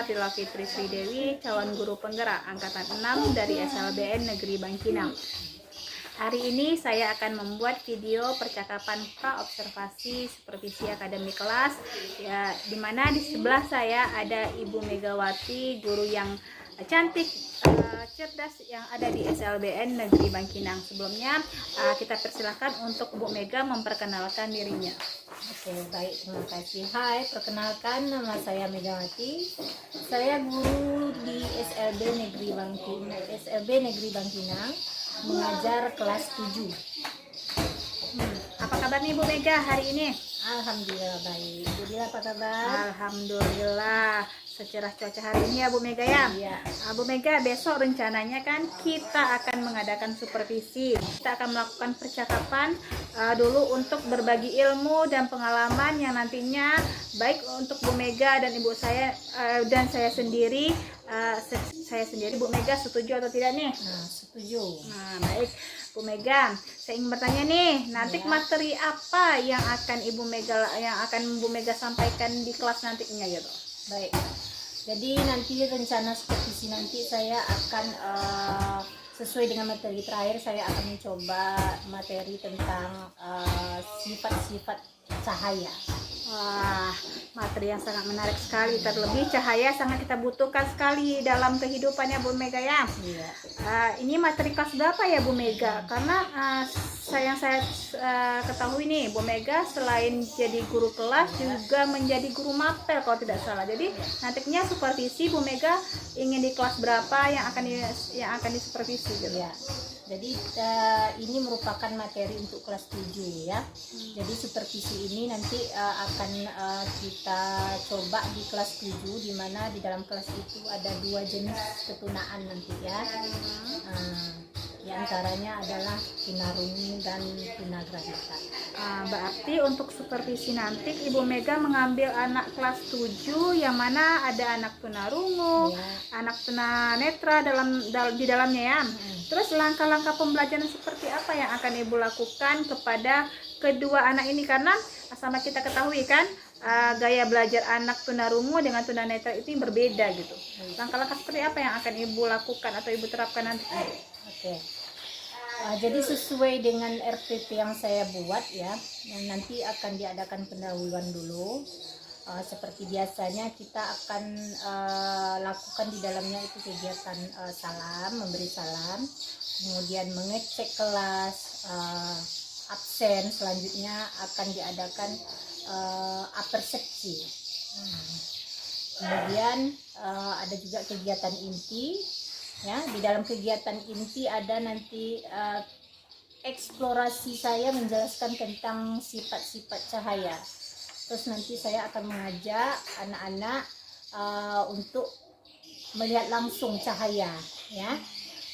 Fadila Fitri Sridewi, calon guru penggerak angkatan 6 dari SLBN Negeri Bangkinang. Hari ini saya akan membuat video percakapan pra-observasi supervisi akademik kelas, ya, dimana di sebelah saya ada Ibu Megawati, guru yang cantik, cerdas yang ada di SLBN Negeri Bangkinang. Sebelumnya kita persilahkan untuk Bu Mega memperkenalkan dirinya. Oke, baik, terima kasih. Hai, perkenalkan, nama saya Megawati. Saya guru di SLB Negeri Bangkinang, mengajar kelas 7. Apa kabar nih Bu Mega hari ini? Alhamdulillah baik. Bu Dila apa kabar? Alhamdulillah, secerah cuaca hari ini ya Bu Mega ya. Iya. Bu Mega, besok rencananya kan kita akan mengadakan supervisi. Kita akan melakukan percakapan dulu untuk berbagi ilmu dan pengalaman yang nantinya baik untuk Bu Mega dan ibu saya dan saya sendiri. Bu Mega setuju atau tidak nih? Nah, setuju. Nah, baik Bu Mega, saya ingin bertanya nih, nanti Ya. materi apa yang akan Bu Mega sampaikan di kelas nantinya gitu? Baik. Jadi nanti rencana supervisi nanti saya akan sesuai dengan materi terakhir, saya akan mencoba materi tentang sifat-sifat cahaya. Wah, materi yang sangat menarik sekali. Terlebih cahaya sangat kita butuhkan sekali dalam kehidupannya Bu Mega ya. Iya. Ini materi kelas berapa ya Bu Mega? Karena saya ketahui nih Bu Mega selain jadi guru kelas juga menjadi guru mapel kalau tidak salah. Jadi nantinya supervisi Bu Mega ingin di kelas berapa yang akan disupervisi gitu. Ya, jadi ini merupakan materi untuk kelas 7 ya. Jadi supervisi ini nanti akan kita coba di kelas 7, di mana di dalam kelas itu ada 2 jenis ketunaan nanti ya. Di antaranya adalah tunarungu dan tunagrahita. Berarti untuk supervisi nanti Ibu Mega mengambil anak kelas 7 yang mana ada anak tunarungu, Ya. anak tunanetra di dalamnya ya. Terus langkah-langkah pembelajaran seperti apa yang akan Ibu lakukan kepada kedua anak ini, karena sama kita ketahui kan gaya belajar anak tunarungu dengan tunanetra itu berbeda gitu. Langkah-langkah seperti apa yang akan Ibu lakukan atau Ibu terapkan nanti? Oke. Jadi sesuai dengan RPP yang saya buat ya, yang nanti akan diadakan pendahuluan dulu. Seperti biasanya kita akan lakukan di dalamnya itu kegiatan salam, memberi salam, kemudian mengecek kelas, absen, selanjutnya akan diadakan apersepsi. Kemudian ada juga kegiatan inti. Ya, di dalam kegiatan inti ada nanti eksplorasi saya menjelaskan tentang sifat-sifat cahaya. Terus nanti saya akan mengajak anak-anak untuk melihat langsung cahaya, ya.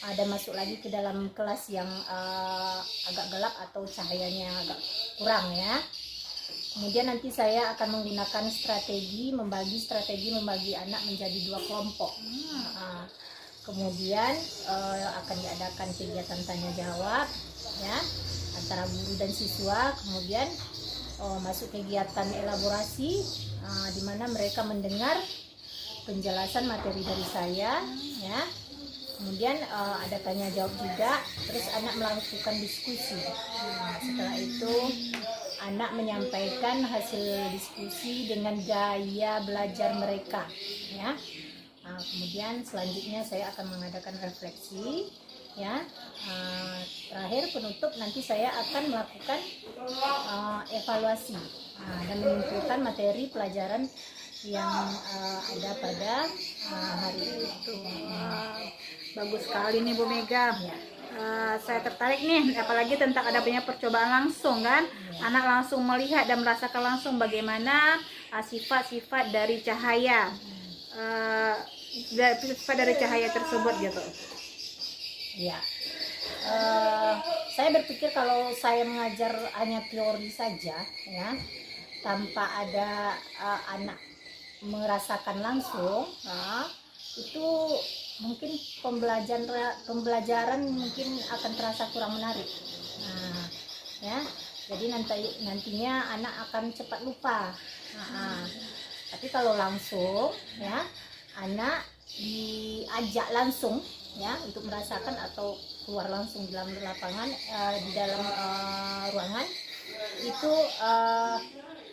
Ada masuk lagi ke dalam kelas yang agak gelap atau cahayanya agak kurang ya. Kemudian nanti saya akan menggunakan strategi membagi anak menjadi 2 kelompok. Kemudian akan diadakan kegiatan tanya jawab ya antara guru dan siswa. Kemudian masuk kegiatan elaborasi di mana mereka mendengar penjelasan materi dari saya ya. Kemudian ada tanya jawab juga, terus anak melakukan diskusi. Setelah itu anak menyampaikan hasil diskusi dengan gaya belajar mereka ya. Kemudian selanjutnya saya akan mengadakan refleksi ya. Terakhir penutup nanti saya akan melakukan evaluasi dan menyimpulkan materi pelajaran yang ada pada hari itu. Bagus sekali nih Bu Mega. Ya. Saya tertarik nih, apalagi tentang ada punya percobaan langsung kan. Anak langsung melihat dan merasakan langsung bagaimana sifat-sifat dari cahaya. Sifat dari cahaya tersebut gitu. Ya, saya berpikir kalau saya mengajar hanya teori saja, ya, tanpa ada anak merasakan langsung, itu mungkin pembelajaran mungkin akan terasa kurang menarik. Ya, jadi nantinya anak akan cepat lupa. Tapi kalau langsung, ya, anak diajak langsung ya untuk merasakan atau keluar langsung di dalam lapangan, di dalam ruangan itu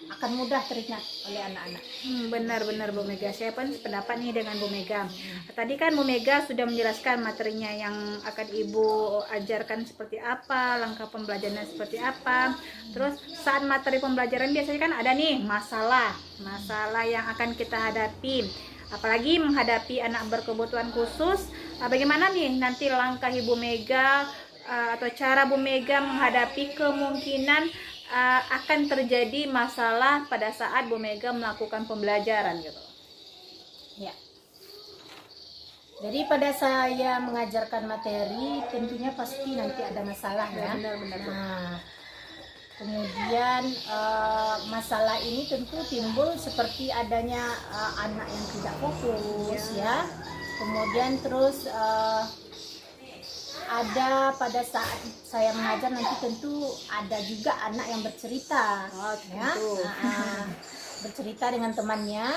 akan mudah teringat oleh anak-anak. Benar-benar Bu Mega, saya pun pendapat nih dengan Bu Mega. Tadi kan Bu Mega sudah menjelaskan materinya yang akan Ibu ajarkan seperti apa, langkah pembelajarannya seperti apa. Terus saat materi pembelajaran biasanya kan ada nih masalah yang akan kita hadapi. Apalagi menghadapi anak berkebutuhan khusus. Bagaimana nih nanti langkah Ibu Mega atau cara Bu Mega menghadapi kemungkinan akan terjadi masalah pada saat Bu Mega melakukan pembelajaran gitu. Ya. Jadi pada saya mengajarkan materi tentunya pasti nanti ada masalah ya. Benar-benar. Nah, kemudian masalah ini tentu timbul seperti adanya anak yang tidak fokus ya. Kemudian terus ada pada saat saya mengajar nanti tentu ada juga anak yang bercerita, ya, bercerita dengan temannya.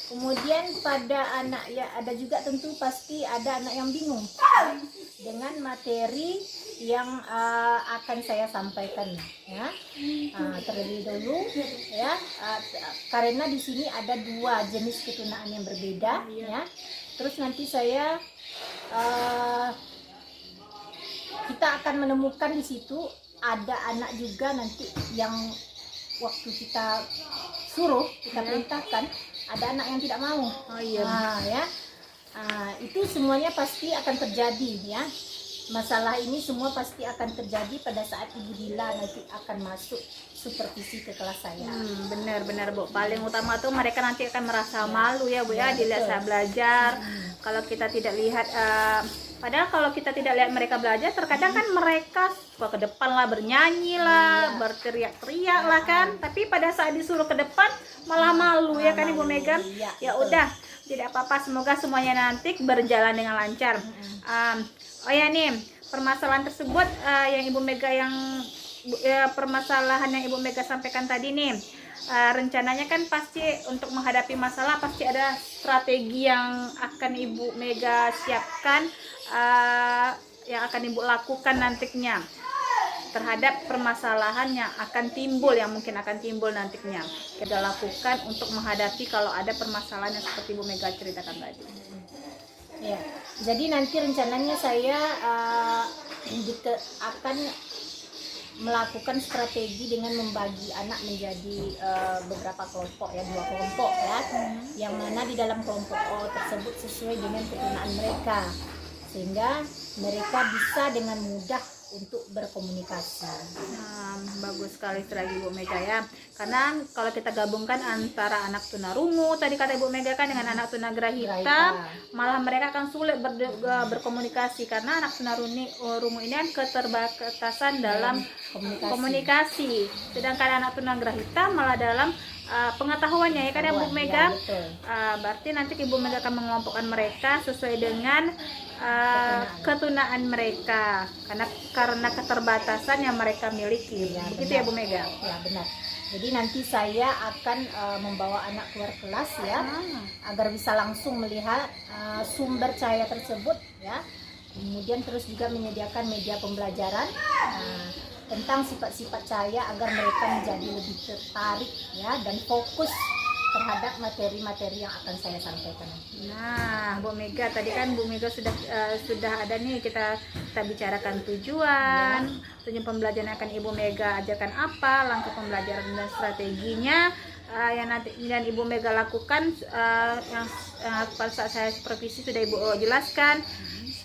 Kemudian pada anak ya ada juga tentu pasti ada anak yang bingung dengan materi yang akan saya sampaikan, ya. Terlebih dulu, ya, karena di sini ada dua jenis ketunaan yang berbeda, ya. Terus nanti saya kita akan menemukan di situ ada anak juga nanti yang waktu kita suruh, kita perintahkan, ada anak yang tidak mau. Ya. Itu semuanya pasti akan terjadi ya. Masalah ini semua pasti akan terjadi pada saat Ibu Dila nanti akan masuk supervisi ke kelas saya. Benar Bu. Paling utama tuh mereka nanti akan merasa malu ya Bu ya, dilihat saya belajar. Kalau kita tidak lihat padahal kalau kita tidak lihat mereka belajar, terkadang kan mereka suka ke depan lah, bernyanyi lah, berteriak-teriak lah kan. Tapi pada saat disuruh ke depan malah malu ya kan Ibu Mega. Ya udah, tidak apa-apa, semoga semuanya nanti berjalan dengan lancar. Oh ya nih, permasalahan tersebut yang Ibu Mega permasalahan yang Ibu Mega sampaikan tadi nih, rencananya kan pasti untuk menghadapi masalah pasti ada strategi yang akan Ibu Mega siapkan, yang akan Ibu lakukan nantinya terhadap permasalahan yang akan timbul, yang mungkin akan timbul nantinya. Kita lakukan untuk menghadapi kalau ada permasalahan yang seperti Ibu Mega ceritakan tadi. Ya, jadi nanti rencananya saya akan melakukan strategi dengan membagi anak menjadi beberapa kelompok ya, 2 kelompok ya, yang mana di dalam kelompok tersebut sesuai dengan ketunaan mereka, sehingga mereka bisa dengan mudah untuk berkomunikasi. Bagus sekali strategi Ibu Mega ya, karena kalau kita gabungkan antara anak tunarungu tadi kata Ibu Mega kan dengan anak tunagrahita, malah mereka akan sulit berkomunikasi karena anak tunarungu ini kan keterbatasan dalam komunikasi, sedangkan anak tunagrahita malah dalam pengetahuannya ya kan ya Bu Mega. Berarti nanti Ibu Mega akan mengelompokkan mereka sesuai dengan ketunaan mereka karena keterbatasan yang mereka miliki. Begitu ya Bu Mega? Ya benar. Jadi nanti saya akan membawa anak keluar kelas ya, agar bisa langsung melihat sumber cahaya tersebut ya. Kemudian terus juga menyediakan media pembelajaran tentang sifat-sifat cahaya agar mereka menjadi lebih tertarik ya dan fokus terhadap materi-materi yang akan saya sampaikan. Nah, Bu Mega tadi kan Bu Mega sudah ada nih kita bicarakan tujuan pembelajaran akan Ibu Mega ajarkan apa, langkah pembelajaran dan strateginya yang nanti dan Ibu Mega lakukan, yang pada saat saya supervisi sudah Ibu jelaskan.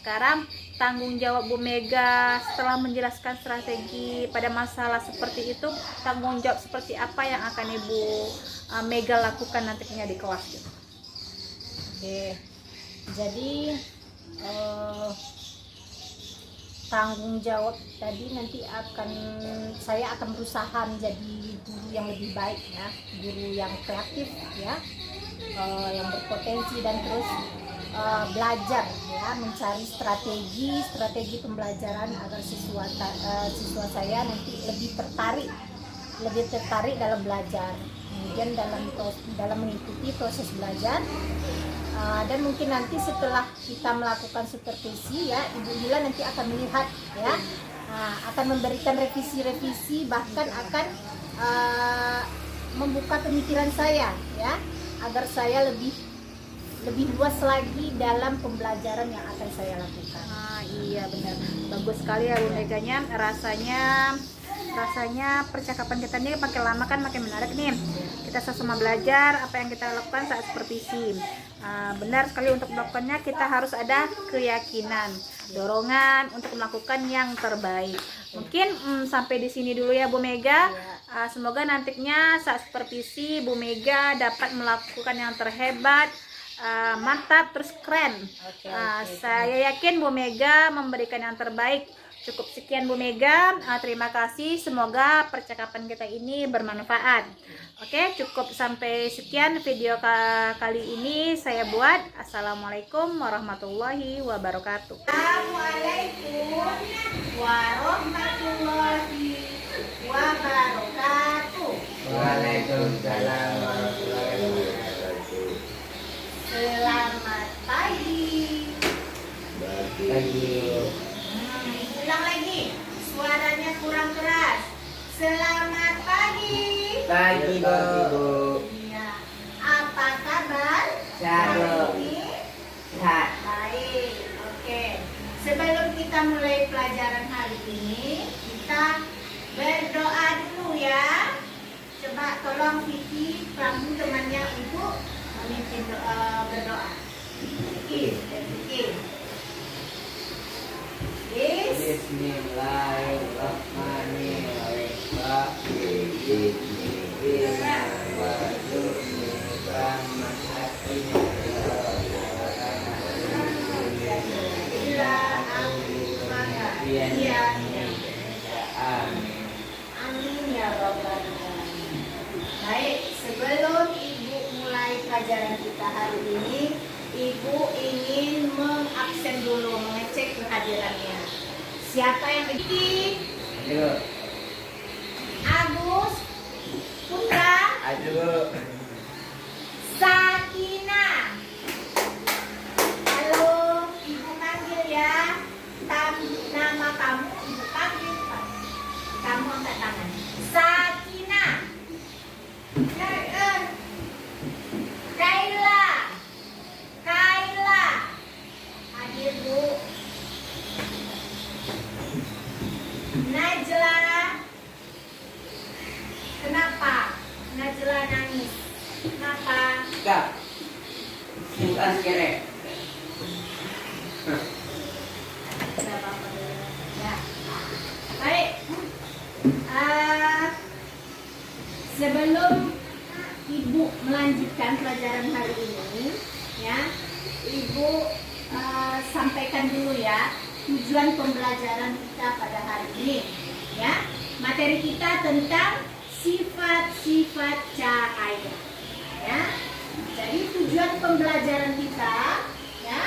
Sekarang tanggung jawab Bu Mega setelah menjelaskan strategi pada masalah seperti itu, tanggung jawab seperti apa yang akan Ibu Mega lakukan nantinya di kelas gitu. Oke, jadi tanggung jawab tadi nanti saya akan berusaha menjadi guru yang lebih baik ya, guru yang kreatif ya, yang berpotensi dan terus belajar ya, mencari strategi pembelajaran agar siswa saya nanti lebih tertarik dalam belajar. Kemudian dalam mengikuti proses belajar Dan mungkin nanti setelah kita melakukan supervisi ya, Ibu Lila nanti akan melihat ya, akan memberikan revisi-revisi, bahkan akan membuka pemikiran saya ya, agar saya lebih luas lagi dalam pembelajaran yang akan saya lakukan. Iya benar, bagus sekali ya Bu Meganya. Rasanya percakapan kita ini makin lama kan makin menarik nih. Kita sama-sama belajar apa yang kita lakukan saat supervisi. Benar sekali, untuk melakukannya kita harus ada keyakinan, dorongan untuk melakukan yang terbaik. Mungkin sampai di sini dulu ya Bu Mega. Semoga nantinya saat supervisi Bu Mega dapat melakukan yang terhebat, mantap, terus keren. Saya yakin Bu Mega memberikan yang terbaik. Cukup sekian Bu Mega, terima kasih. Semoga percakapan kita ini bermanfaat. Oke, cukup sampai sekian video kali ini saya buat. Assalamualaikum warahmatullahi wabarakatuh. Assalamualaikum warahmatullahi wabarakatuh. Waalaikumsalam warahmatullahi wabarakatuh. Selamat pagi. Pagi. Ulang lagi, suaranya kurang keras. Selamat pagi. Pagi Bu. Iya. Apa kabar? Sehat, Bu. Hari ini? Sehat. Baik. Oke. Sebelum kita mulai pelajaran hari ini, kita berdoa dulu ya. Coba tolong Vicky, kamu temannya untuk memimpin berdoa. Vicky, Vicky. Amin ya Rabbal Alamin. Baik, sebelum Ibu mulai pelajaran kita hari ini, Ibu ingin mengabsen dulu, mengecek kehadirannya. Siapa yang begini? Ayo. Agus, Putra, Ayo. Sakina. Halo, Ibu panggil ya. Nama kamu Ibu panggil. Kamu angkat tangan. Sakina. Kaila. Kaila. Hadir Bu. Najla. Kenapa Najla nangis? Kenapa? Enggak. Bukan kere. Tidak apa-apa. Ya. Baik. Sebelum Ibu melanjutkan pelajaran hari ini, ya, Ibu sampaikan dulu ya tujuan pembelajaran kita pada hari ini. Ya, materi kita tentang sifat-sifat cahaya. Ya, jadi tujuan pembelajaran kita, ya,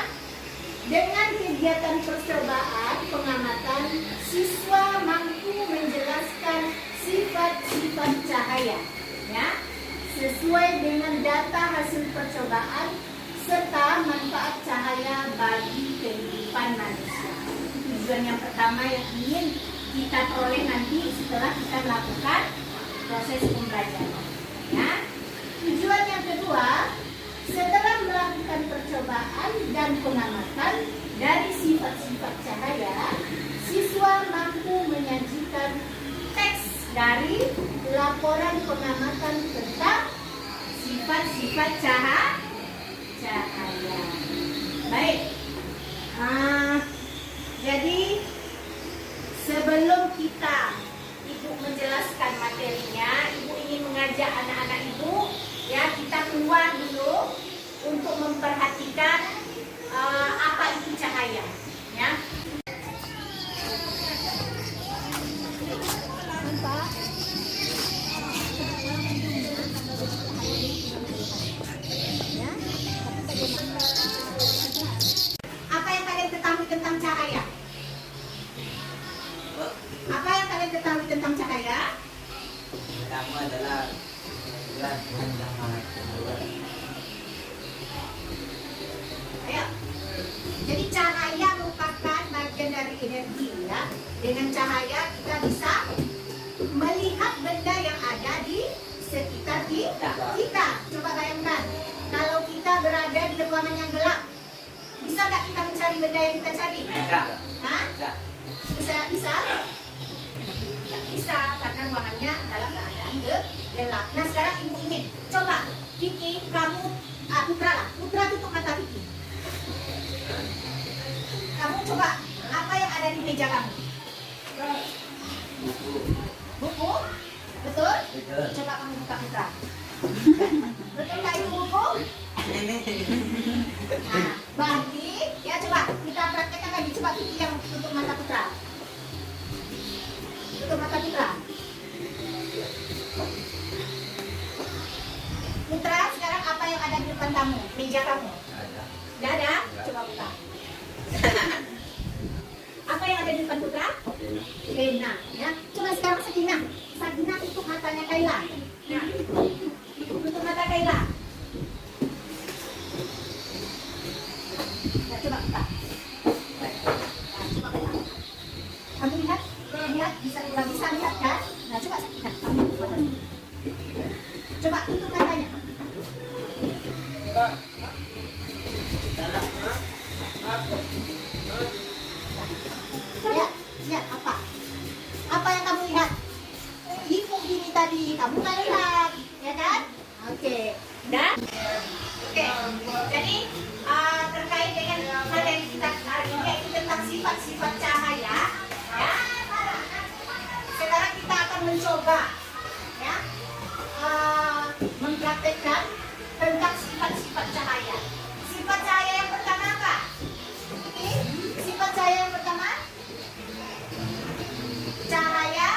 dengan kegiatan percobaan pengamatan, siswa mampu menjelaskan sifat-sifat cahaya, ya, sesuai dengan data hasil percobaan serta manfaat cahaya bagi kehidupan manusia. Tujuan yang pertama yang ingin kita peroleh nanti setelah kita melakukan proses pembelajaran. Ya. Tujuan yang kedua, setelah melakukan percobaan dan pengamatan dari sifat-sifat cahaya, siswa mampu menyajikan teks dari laporan pengamatan tentang sifat-sifat cahaya. Baik. Jadi sebelum Ibu menjelaskan materinya, Ibu ingin mengajak anak-anak Ibu, ya, kita keluar dulu untuk memperhatikan apa itu cahaya, ya. Dengan cahaya kita bisa melihat benda yang ada di sekitar kita. Coba bayangkan, kalau kita berada di ruangan yang gelap, bisa nggak kita mencari benda yang kita cari? Bisa. Hah? Bisa. Bisa? Nggak bisa, karena ruangannya dalam keadaan gelap. Nah sekarang ibu ingin, coba Vicky, kamu, Putra tutup mata Vicky. Kamu coba, apa yang ada di meja kamu? Buku? Betul? Betul. Coba kamu buka Putra. Betul nggak itu buku? Nah, berarti, ya coba kita praktekkan lagi. Coba Vicky yang tutup mata Putra. Tutup mata Putra. Putra, sekarang apa yang ada di depan kamu? Meja kamu? Nggak ada? Coba buka. Apa yang ada di depan Putra? Pena. Ya. Coba sekarang Sakinah tutup matanya Kayla. Nah, tutup mata Kayla. Nah, coba buka. Nah, coba buka. Kamu lihat? Bisa lihat kan? Nah, coba Sakinah. Kamu tutup matanya. Coba tutup matanya. Lihat apa? Apa yang kamu lihat? Ibu gini tadi, kamu nggak lihat, ya kan? Oke, dan oke. Jadi terkait dengan materi kita hari ini yaitu tentang sifat-sifat cahaya, ya. Sekarang kita akan mencoba, ya, mempraktekkan tentang sifat-sifat cahaya. Sifat cahaya yang pertama apa? Oke, sifat cahaya yang pertama, cahaya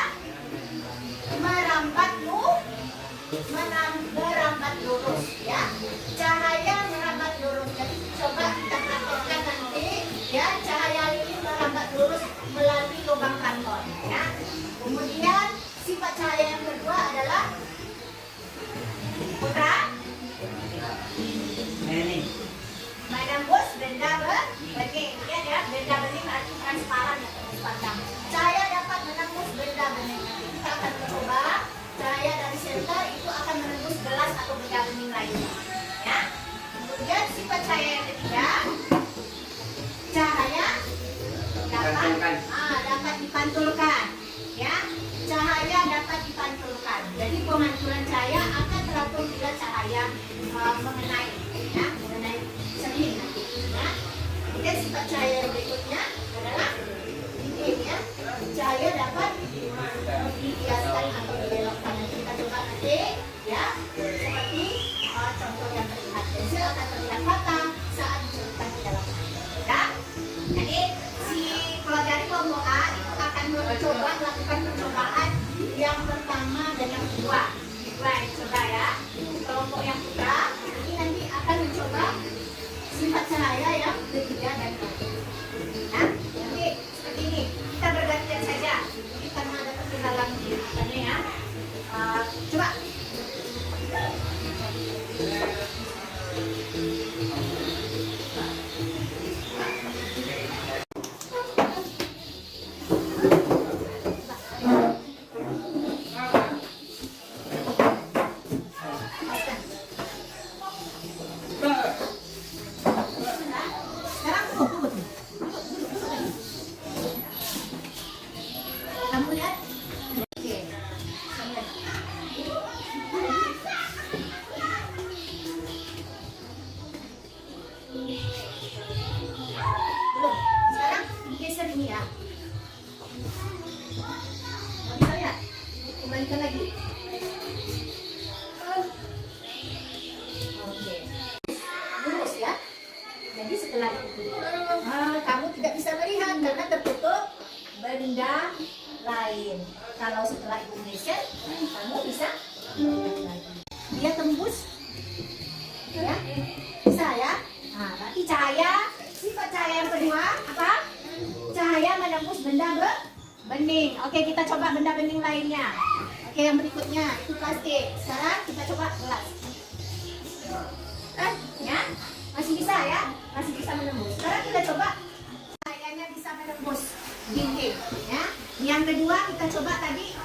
merambat lurus, ya. Cahaya merambat lurus. Jadi coba kita praktekkan nanti, ya. Cahaya ini merambat lurus melalui lubang kantor, ya. Kemudian sifat cahaya yang kedua adalah Putra, Ini. menembus benda bening. Ya, benda bening arti transparan ya, transparan. Cahaya dapat menembus benda bening. Nanti kita akan mencoba cahaya dari senter itu akan menembus gelas atau benda bening lainnya. Ya. Kemudian sifat cahaya yang ketiga, cahaya dapat dipantulkan. Ya, cahaya dapat dipantulkan. Jadi pemantulan cahaya akan teratur bila cahaya mengenai cermin nanti. Ya. Kemudian sifat cahaya yang berikutnya adalah ini, ya. Cahaya dapat dibiaskan atau dibelokkan. Nanti kita coba nanti, ya. Seperti contoh yang terlihat. Pensil akan terlihat patah saat dicelupkan di dalam air. Ya. Jadi si pelajari kelompok A itu akan mencoba melakukan percobaan yang pertama dan yang kedua. Coba ya. Kelompok yang Putra ini nanti akan mencoba sifat cahaya yang ketiga dan keempat. Nah, nanti seperti ini kita bergantian saja. Jadi karena ada ketinggalan di depannya, ya. Coba. Sekarang duduk. Kamu lihat? Oke. Belum. Sekarang geser ini, ya. Bisa lihat? Kembalikan lagi. Oke. Lurus, ya. Jadi setelah itu kamu tidak bisa melihat karena tertutup benda lain. Kalau setelah itu geser, kamu bisa melihat lagi. Dia tembus, ya, bisa, ya. Nah, berarti sifat cahaya yang kedua apa? Cahaya menembus benda bening. Oke, kita coba benda bening lainnya. Oke, yang berikutnya itu plastik. Sekarang kita coba gelas. Ya, masih bisa, ya, masih bisa menembus. Sekarang kita coba cahayanya bisa menembus dinding, ya. Yang kedua kita coba tadi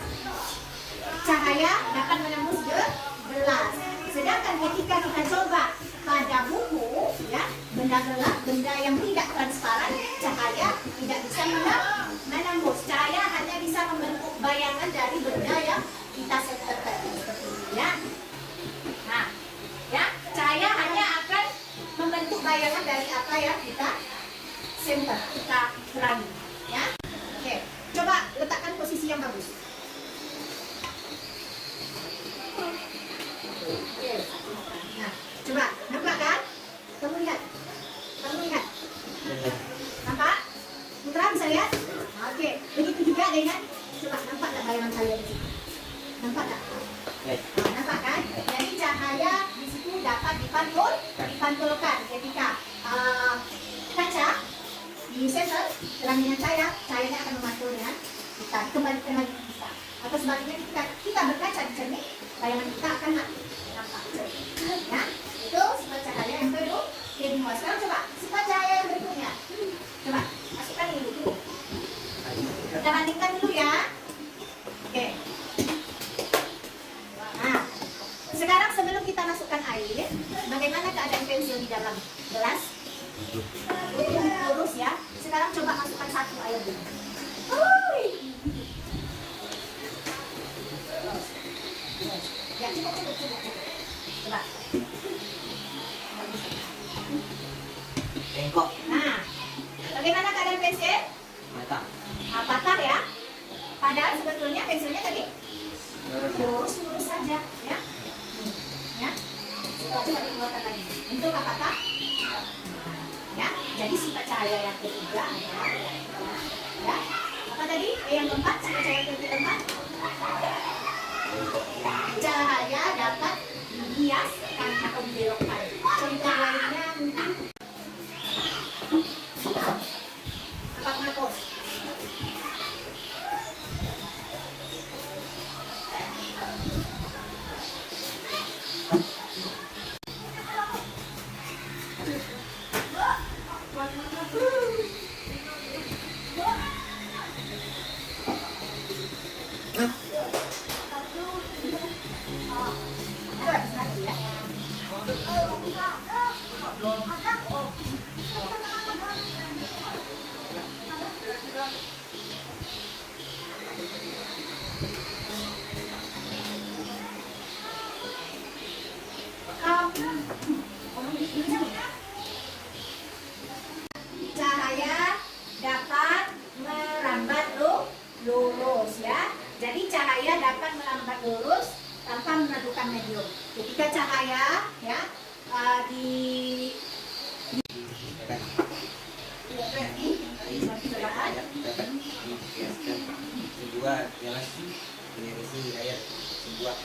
cahaya dapat menembus gelas. Sedangkan ketika kita coba pada buku, ya, benda gelap, benda yang tidak transparan, cahaya tidak bisa menembus. Cahaya hanya bisa membentuk bayangan dari benda yang kita center tadi, seperti ini, ya. Nah, ya, cahaya hanya akan membentuk bayangan dari apa yang kita center, kita ulangi, ya. Oke, coba letakkan posisi yang bagus. Nah, coba nampak kan? Kamu lihat, nampak? Putra bisa lihat? Oke, begitu juga dengan, coba nampak tak bayangan saya di situ? Nampak tak? Nah, nampak kan? Jadi cahaya di situ dapat dipantulkan ketika kaca di sensor terang cahayanya akan memantul dengan kita kembalikan lagi kita. Atau sebaliknya ketika kita berkaca di cermin, bayangan kita akan nampak. Ya, itu sifat cahaya yang kedua. Sekarang coba sifat cahaya yang berikutnya. Coba masukkan ini dulu. Kita bandingkan dulu ya. Oke. Nah, sekarang sebelum kita masukkan air, bagaimana keadaan pensil di dalam gelas? Lurus ya. Sekarang coba masukkan satu air dulu. Ya, cukup. Coba. Bengkok. Nah, bagaimana keadaan pensil? Mata. Patah ya. Padahal sebetulnya pensilnya tadi lurus saja, ya. Ya. Coba dikeluarkan lagi. Untuk apa patah? Ya. Jadi sifat cahaya yang ketiga adalah, ya. Apa tadi? Yang keempat, sifat cahaya yang keempat. Cahaya dapat dibiaskan atau dibelokkan. Contoh lainnya mungkin apa Marcos? Cahaya dapat merambat lurus ya. Jadi cahaya dapat merambat lurus tanpa menentukan medium. Ketika cahaya ya Sebuah gelas berisi air, sebuah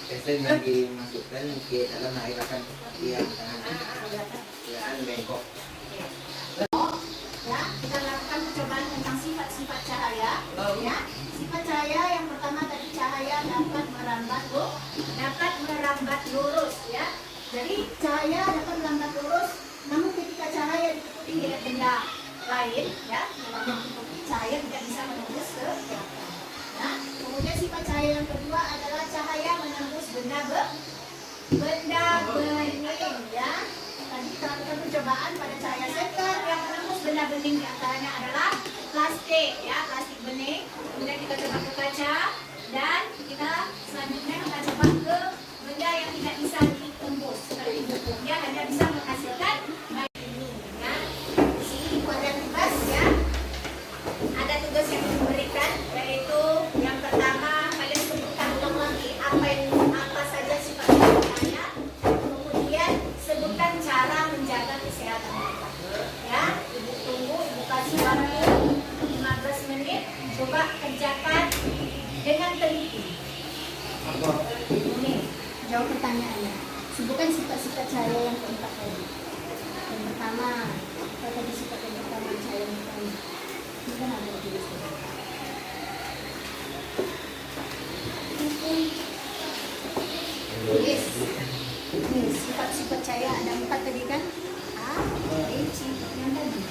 pesen yang dimasukkan ke dalam air akan kelihatan bengkok. Ya, kita lakukan percobaan tentang sifat-sifat cahaya. Ya, sifat cahaya yang pertama tadi cahaya dapat merambat lurus ya. Jadi cahaya dapat merambat lurus, namun ketika cahaya ditutupi dengan benda lain ya, cahaya tidak bisa menembus ke belakang. Ya, kemudian sifat cahaya yang kedua adalah cahaya menembus benda bening ya. Tadi kita lakukan percobaan pada cahaya senter yang menembus benda bening, di antaranya adalah plastik ya, plastik bening. Kemudian kita coba ke kaca dan kita selanjutnya kita coba ke benda yang tidak bisa ditembus seperti buku. Dia hanya bisa menghasilkan ini ya. Di sini ada tugas ya. Ada tugas yang diberikan, yaitu yang pertama kalian sebutkan ulang lagi apa saja sifat cahaya. Kemudian sebutkan cara menjaga kesehatan kita. Ya, ibu tunggu, ibu kasih waktu 15 menit. Coba kerjakan dengan teliti. Ini jawab pertanyaannya. Sebutkan sifat-sifat cahaya yang keempat tadi. Yang pertama, apa tadi sifat yang pertama cahaya yang pertama? Ini kan ada di sini. Tulis. Ini sifat-sifat cahaya ada 4 tadi kan? A, B, C, yang tadi.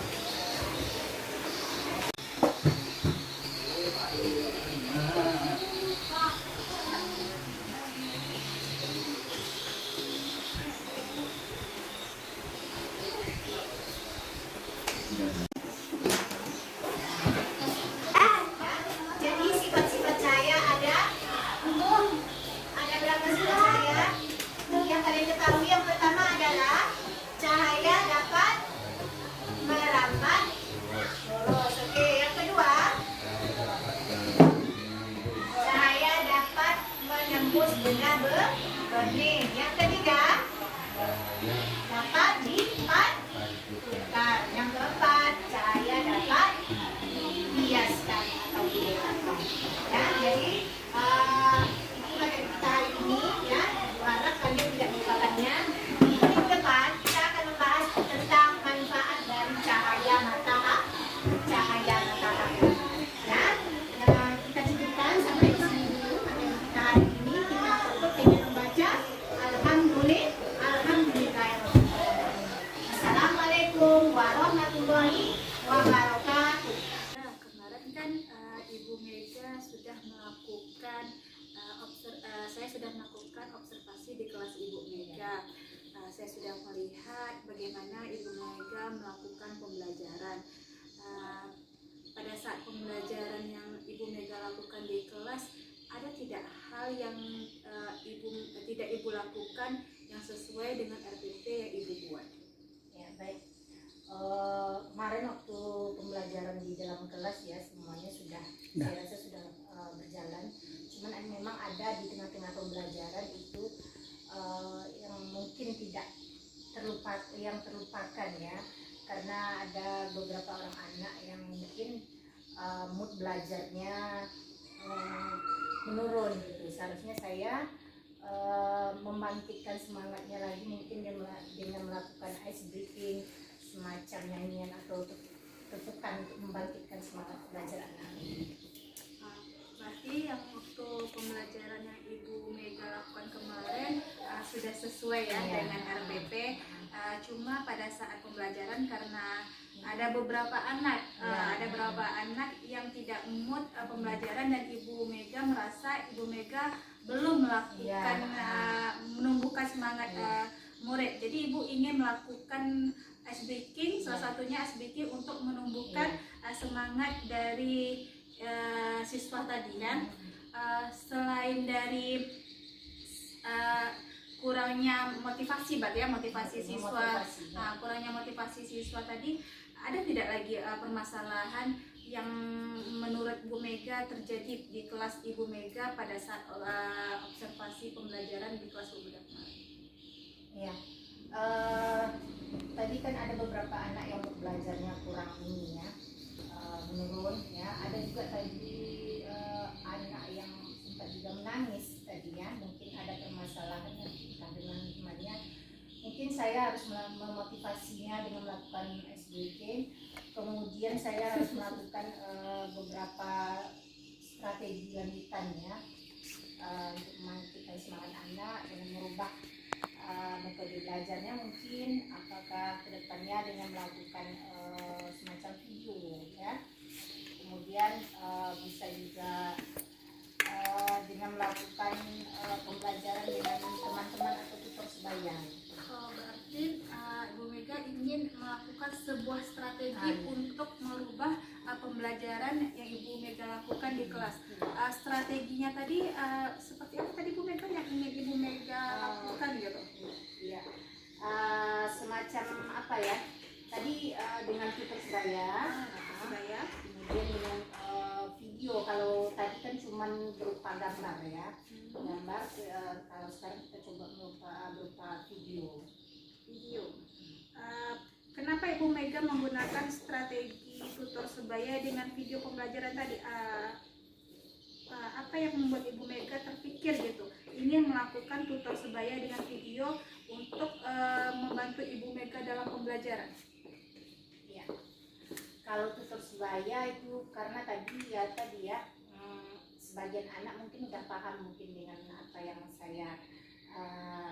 Jadi sifat-sifat cahaya ada berapa sifat cahaya? Yang kalian ketahui yang pertama adalah cahaya dapat merambat poros. Oke, yang kedua cahaya dapat menembus benda bening. Yang ketiga dapat dipantulkan. Yang keempat cahaya dapat dihiaskan atau diletakkan. Ya, jadi itu materi kita hari ini ya. Harap kalian tidak melupakannya. Minggu depan kita akan membahas tentang manfaat dari cahaya matahari. Ya, kita cukupkan sampai di sini dulu materi kita hari ini. Kita tutup dengan membaca Alhamdulillah. Assalamualaikum warahmatullahi wabarakatuh. Nah, kemarin kan Ibu Mega sudah melakukan saya sudah melakukan observasi di kelas Ibu Mega. Saya sudah melihat bagaimana Ibu Mega melakukan pembelajaran. Pada saat pembelajaran yang Ibu Mega lakukan di kelas, ada tidak hal yang tidak Ibu lakukan yang sesuai dengan RPP yang Ibu buat? Ya, baik. Kemarin waktu pembelajaran di dalam kelas ya, semuanya sudah saya rasa sudah berjalan. Cuman memang ada di tengah-tengah pembelajaran itu yang mungkin tidak terlupakan ya, karena ada beberapa orang anak yang mungkin mood belajarnya menurun gitu. Seharusnya saya membangkitkan semangatnya lagi, mungkin dengan melakukan ice breaking, semacam nyanyian atau tepukan untuk membangkitkan semangat belajar anak. Berarti yang waktu pembelajaran yang Ibu Mega lakukan kemarin sudah sesuai ya dengan RPP. Cuma pada saat pembelajaran karena ada beberapa anak yang tidak mood pembelajaran dan Ibu Mega merasa Ibu Mega belum melakukan menumbuhkan semangat murid. Jadi Ibu ingin melakukan ice breaking, salah satunya ice breaking untuk menumbuhkan semangat dari siswa tadi kan. Selain dari kurangnya motivasi siswa, kurangnya motivasi siswa tadi, ada tidak lagi permasalahan yang menurut Bu Mega terjadi di kelas Ibu Mega pada saat observasi pembelajaran di kelas Bu Mega kemarin? Ya, tadi kan ada beberapa anak yang belajarnya kurang ini ya, menurun ya. Ada juga tadi anak yang sempat juga menangis tadi ya, mungkin ada permasalahan dengan temannya. Mungkin saya harus memotivasinya dengan melakukan SBK. Kemudian saya harus melakukan beberapa strategi lanjutan ya, untuk membangkitkan semangat anak dengan merubah metode belajarnya. Mungkin apakah kedepannya dengan melakukan semacam video ya. Kemudian bisa juga dengan melakukan pembelajaran dengan teman-teman atau tutor sebaya. Berarti Ibu Mega ingin melakukan sebuah strategi untuk merubah pembelajaran yang Ibu Mega lakukan di kelas. Strateginya tadi seperti apa tadi Bu Mega yang ingin Ibu Mega lakukan gitu? Iya, semacam apa ya? Tadi dengan tutor sebaya, kemudian dengan video. Kalau tadi kan cuma berupa gambar ya, gambar. Kalau sekarang kita coba berupa video. Kenapa Ibu Mega menggunakan strategi tutor sebaya dengan video pembelajaran tadi? Apa yang membuat Ibu Mega terpikir gitu ingin melakukan tutor sebaya dengan video untuk membantu Ibu Mega dalam pembelajaran? Ya, kalau tutor sebaya itu karena tadi ya sebagian anak mungkin udah paham mungkin dengan apa yang saya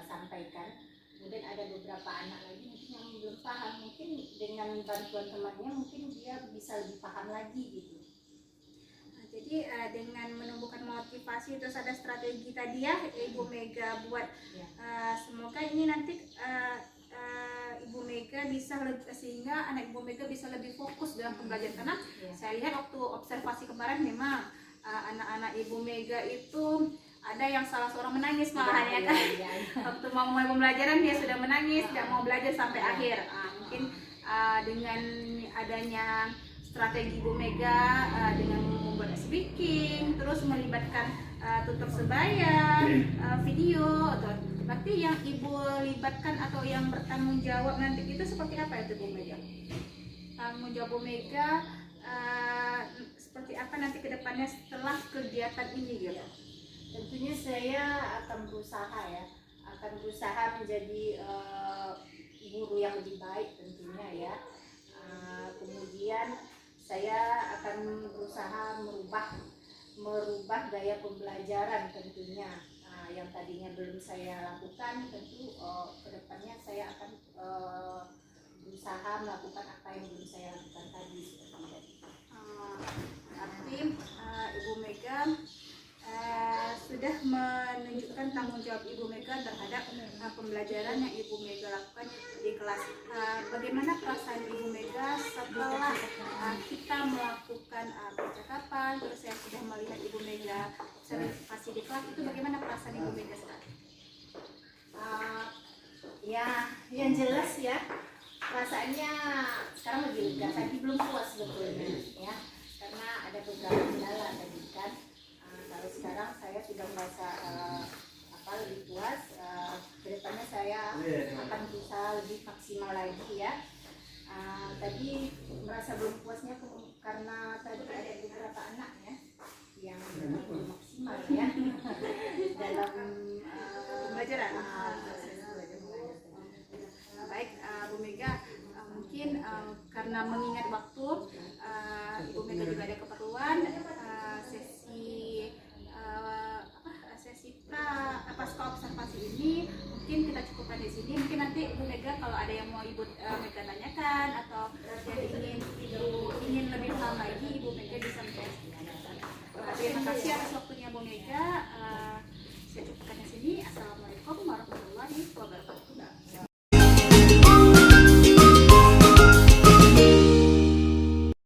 sampaikan. Kemudian ada beberapa anak lagi mungkin yang belum paham, mungkin dengan bantuan temannya mungkin dia bisa lebih paham lagi gitu. Jadi dengan menumbuhkan motivasi, terus ada strategi tadi ya Ibu Mega buat, semoga ini nanti Ibu Mega bisa sehingga anak Ibu Mega bisa lebih fokus dalam pembelajaran. Karena saya lihat waktu observasi kemarin memang anak-anak Ibu Mega itu ada yang salah seorang menangis malahan ya kan. Waktu mau mulai pembelajaran dia sudah menangis, tidak mau belajar sampai akhir. Mungkin dengan adanya strategi Ibu Mega dengan membuat speaking, terus melibatkan tutor sebaya, video, atau berarti yang Ibu libatkan atau yang bertanggung jawab nanti itu seperti apa itu Bu Mega? Tanggung jawab Bu Mega seperti apa nanti ke depannya setelah kegiatan ini gitu? Tentunya saya akan berusaha menjadi guru yang lebih baik tentunya ya. Kemudian saya akan berusaha merubah gaya pembelajaran tentunya. Yang tadinya belum saya lakukan, tentu kedepannya saya akan berusaha melakukan apa yang belum saya lakukan tadi seperti itu. Arti Ibu Mega sudah menunjukkan tanggung jawab Ibu Mega terhadap pembelajaran yang Ibu Mega lakukan di kelas. Bagaimana perasaan Ibu Mega setelah kita melakukan percakapan, terus saya sudah melihat Ibu Mega observasi di kelas, itu bagaimana perasaan Ibu Mega sekarang? Ya, yang jelas ya perasaannya sekarang lebih lega. Tadi belum puas sebetulnya ya, karena ada beberapa kendala tadi kan. Kalau sekarang saya sudah merasa lebih puas. Kedepannya saya akan berusaha lebih maksimal lagi ya. Tadi merasa belum puasnya karena tadi ada beberapa anak ya yang belum maksimal ya dalam Pembelajaran. Baik, Bu Mega, mungkin karena mengingat waktu, Ibu Mega juga ada keperluan sesi pasca observasi ini mungkin kita cukupkan di sini. Mungkin nanti Ibu Mega kalau ada yang mau Ibu Mega tanyakan atau yang ingin lebih paham lagi, Ibu Mega bisa menjawab. Terima kasih atas waktunya Bu Mega.